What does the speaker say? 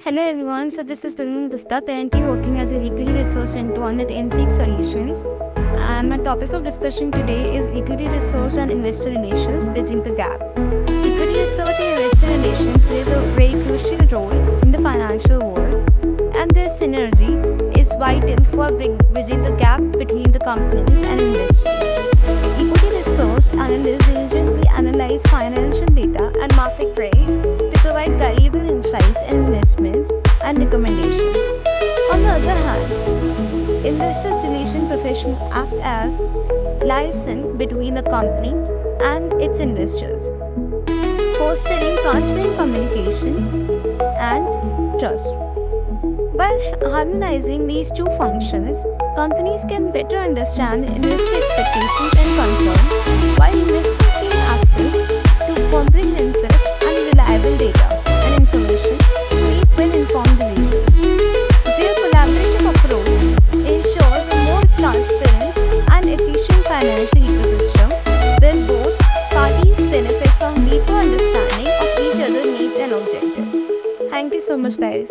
Hello everyone, so this is Tulun Gupta, currently working as a weekly resource intern at inSAKE Solutions. And my topic of discussion today is equity resource and investor relations, bridging the gap. Equity research and investor relations plays a very crucial role in the financial world, and their synergy is vital for bridging the gap between the companies and investors. Equity research analysts diligently analyze financial data and market price to provide valuable insights and investments and recommendations. On the other hand, investors relation professionals act as liaison between the company and its investors, fostering transparent communication and trust. By harmonizing these two functions, companies can better understand investor expectations and concerns, while investors gain access to comprehensive and reliable data and information to make well-informed decisions. Their collaborative approach ensures a more transparent and efficient financial ecosystem where both parties benefit from deeper understanding of each other's needs and objectives. Thank you so much, guys.